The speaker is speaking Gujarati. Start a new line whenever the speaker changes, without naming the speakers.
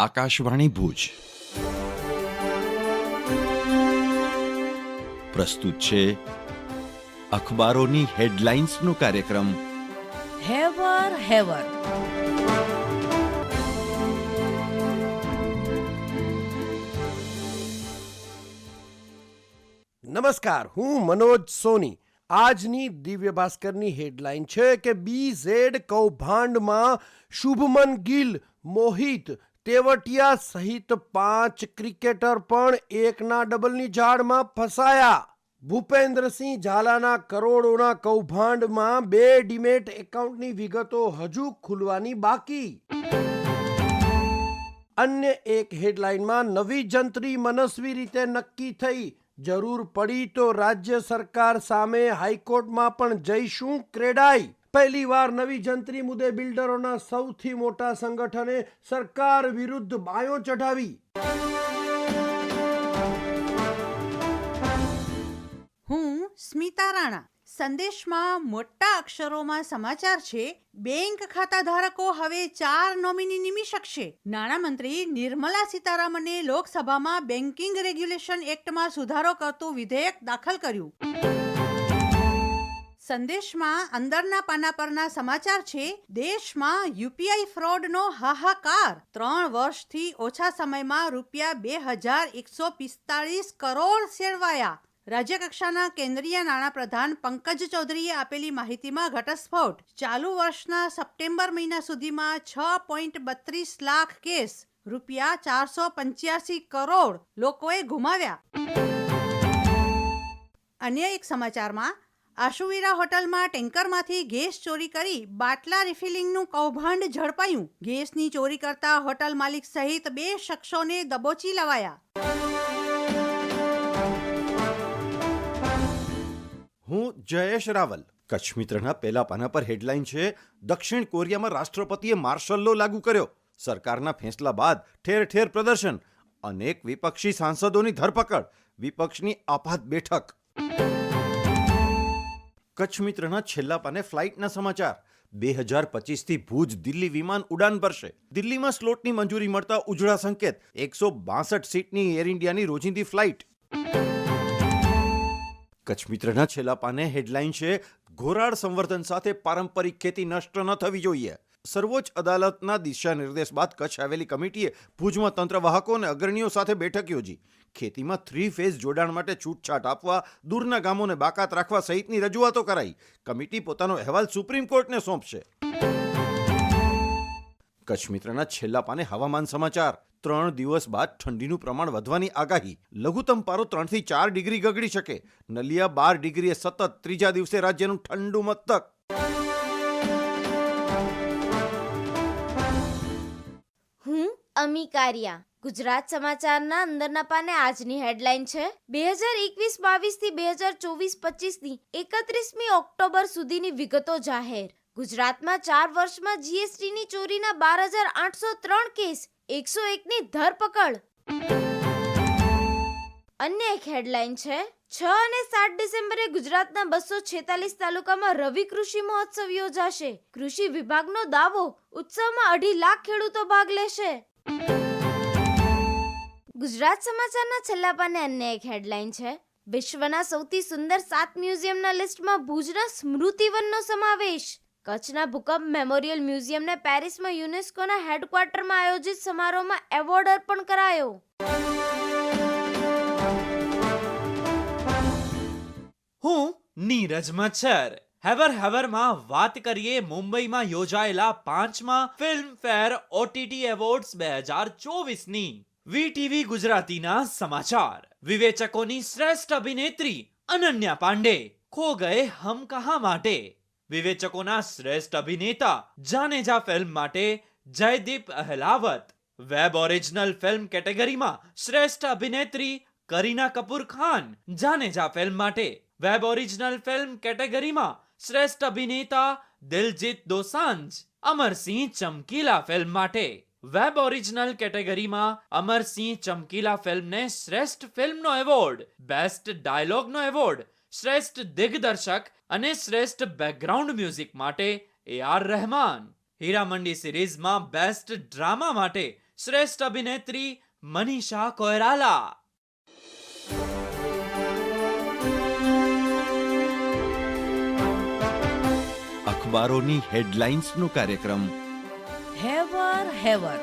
આકાશવાણી ભુજ પ્રસ્તુત છે અખબારોની હેડલાઇન્સનો કાર્યક્રમ
હેવર હેવર.
નમસ્કાર, હું મનોજ સોની. આજની દિવ્ય ભાસ્કરની હેડલાઇન છે કે BZ કૌભાંડમાં શુભમન ગિલ, મોહિત તેવટિયા સહિત 5 ક્રિકેટર પણ એકના ડબલની જાળમાં ફસાયા. ભૂપેન્દ્રસિંહ ઝાલાના કરોડોના કૌભાંડમાં 2 ડીમેટ એકાઉન્ટની વિગતો હજુ ખુલવાની બાકી. અન્ય એક હેડલાઇનમાં નવી જંત્રી મનસ્વી રીતે નક્કી થઈ. જરૂર પડી તો રાજ્ય સરકાર સામે હાઈકોર્ટમાં પણ જઈશું ક્રેડાઈ. પહેલીવાર નવી જંત્રી મુદ્દે બિલ્ડરોના સૌથી મોટા સંગઠને સરકાર વિરુદ્ધ બાયો ચઢાવી.
હું સ્મિતા રાણા. સંદેશમાં મોટા અક્ષરોમાં સમાચાર છે, બેંક ખાતા ધારકો હવે 4 નોમિની નિમી શકશે. નાણામંત્રી નિર્મલા સીતારામને લોકસભામાં બેન્કિંગ રેગ્યુલેશન એક્ટમાં સુધારો કરતું વિધેયક દાખલ કર્યું. સંદેશમાં અંદરના પાના પરના સમાચાર છે, દેશમાં યુપીઆઈ ફ્રોડનો હાહાકાર. 3 વર્ષથી ઓછા સમયમાં ₹2145 કરોડ સેડવાયા. રાજ્યકક્ષાના કેન્દ્રીય નાણાપ્રધાન પંકજ ચૌધરીએ આપેલી માહિતીમાં ઘટસ્ફોટ. ચાલુ વર્ષના સપ્ટેમ્બર મહિના સુધીમાં 6.32 લાખ કેસ, ₹485 કરોડ લોકોએ ગુમાવ્યા. અન્ય એક સમાચારમાં આશુવીરા હોટલમાં ટેન્કરમાંથી ગેસ ચોરી કરી બાટલા રિફિલિંગનું કૌભાંડ ઝડપાયું. ગેસની ચોરી કરતા હોટલ માલિક સહિત 2 શખ્સોને દબોચી લવાયા.
હું જયેશ રાવલ. કચ્છ મિત્રના પહેલા પાના પર હેડલાઇન છે, દક્ષિણ કોરિયામાં રાષ્ટ્રપતિએ માર્શલ લો લાગુ કર્યો. સરકારના ફેંસલા બાદ ઠેર ઠેર પ્રદર્શન, અનેક વિપક્ષી સાંસદોની ધરપકડ, વિપક્ષની આપાત બેઠક. કચ્છ મિત્રના છેલ્લા પાને ફ્લાઇટના સમાચાર. 2025થી ભુજ દિલ્હી વિમાન ઉડાન ભરશે. દિલ્હીમાં સ્લોટની મંજૂરી મળતા ઉજળા સંકેત. 162 સીટની એર ઇન્ડિયાની રોજિંદી ફ્લાઇટ. કચ્છ મિત્રના છેલ્લા પાને હેડલાઇન છે, ઘોરાડ સંવર્ધન સાથે પારંપરિક ખેતી નષ્ટ ન થવી જોઈએ. સર્વોચ્ચ અદાલતના દિશા નિર્દેશ બાદ કચ્છ આવેલી કમિટીએ ભુજમાં તંત્રવાહકો અને અગ્રણીઓ સાથે બેઠક યોજી. ખેતીમાં 3 ફેઝ જોડાણ માટે છૂટછાટ આપવા, દૂરના ગામોને બાકાત રાખવા સહિતની રજૂઆતો કરાઈ. કમિટી પોતાનો અહેવાલ સુપ્રીમ કોર્ટને સોંપશે. કચ્છ મિત્રના છેલ્લા પાને હવામાન સમાચાર. 3 દિવસ બાદ ઠંડીનું પ્રમાણ વધવાની આગાહી. લઘુત્તમ પારો 3 થી 4 ડિગ્રી ગગડી શકે. નલિયા 12 ડિગ્રીએ સતત 3જા દિવસે રાજ્યનું ઠંડુ મસ્તક.
હું અમી કારિયા. ગુજરાત સમાચારના અંદરના પાને આજની હેડલાઇન છે, 2021-22 થી 2024-25ની 31મી ઓક્ટોબર સુધીની વિગતો જાહેર. ગુજરાતમાં 4 વર્ષમાં જીએસટીની ચોરીના 12,803 કેસ, 101ની ધરપકડ. અન્ય એક હેડલાઇન છે, 6 અને 7 ડિસેમ્બરે ગુજરાતના 246 તાલુકામાં રવિ કૃષિ મહોત્સવ યોજાશે. કૃષિ વિભાગનો દાવો, ઉત્સવમાં 2.5 લાખ ખેડૂતો ભાગ લેશે. ગુજરાત સમાચારના છેલ્લા પાને અન્ય એક હેડલાઇન છે, વિશ્વના સૌથી સુંદર 7 મ્યુઝિયમના લિસ્ટમાં ભુજના સ્મૃતિવનનો સમાવેશ. કચ્છના ભૂકંપ મેમોરિયલ મ્યુઝિયમને પેરિસમાં યુનેસ્કોના હેડક્વાર્ટરમાં આયોજિત સમારોહમાં એવોર્ડ અર્પણ કરાયો.
હું નીરજ મચ્છર. હેવરમાં વાત કરીએ મુંબઈમાં યોજાયેલા 5મા ફિલ્મફેર ઓટીટી એવોર્ડ્સ 2024ની. વીટીવી ગુજરાતીના સમાચાર. વિવેચકોની શ્રેષ્ઠ અભિનેત્રી અનન્યા પાંડે ખો ગયે હમ કહા માટે. વિવેચકોના શ્રેષ્ઠ અભિનેતા જાનેજા ફિલ્મ માટે Jaydeep Ahlawat. Web original film કેટેગરીમાં શ્રેષ્ઠ અભિનેત્રી કરીના કપૂર ખાન જાનેજા ફિલ્મ માટે. વેબ ઓરિજિનલ ફિલ્મ કેટેગરીમાં શ્રેષ્ઠ અભિનેતા દિલજીત દોસાંઝ અમરસિંહ ચમકીલા ફિલ્મ માટે. વેબ ઓરિજિનલ કેટેગરીમાં અમરસિંહ ચમકીલા ફિલ્મને શ્રેષ્ઠ ફિલ્મનો એવોર્ડ, બેસ્ટ ડાયલોગનો એવોર્ડ, શ્રેષ્ઠ દિગ્દર્શક અને શ્રેષ્ઠ બેકગ્રાઉન્ડ મ્યુઝિક માટે AR રહેમાન. હીરામંડી સિરીઝમાં બેસ્ટ ડ્રામા માટે શ્રેષ્ઠ અભિનેત્રી મનીષા કોયરાલા.
અખબારોની હેડલાઇન્સનો કાર્યક્રમ
હેવર હેવર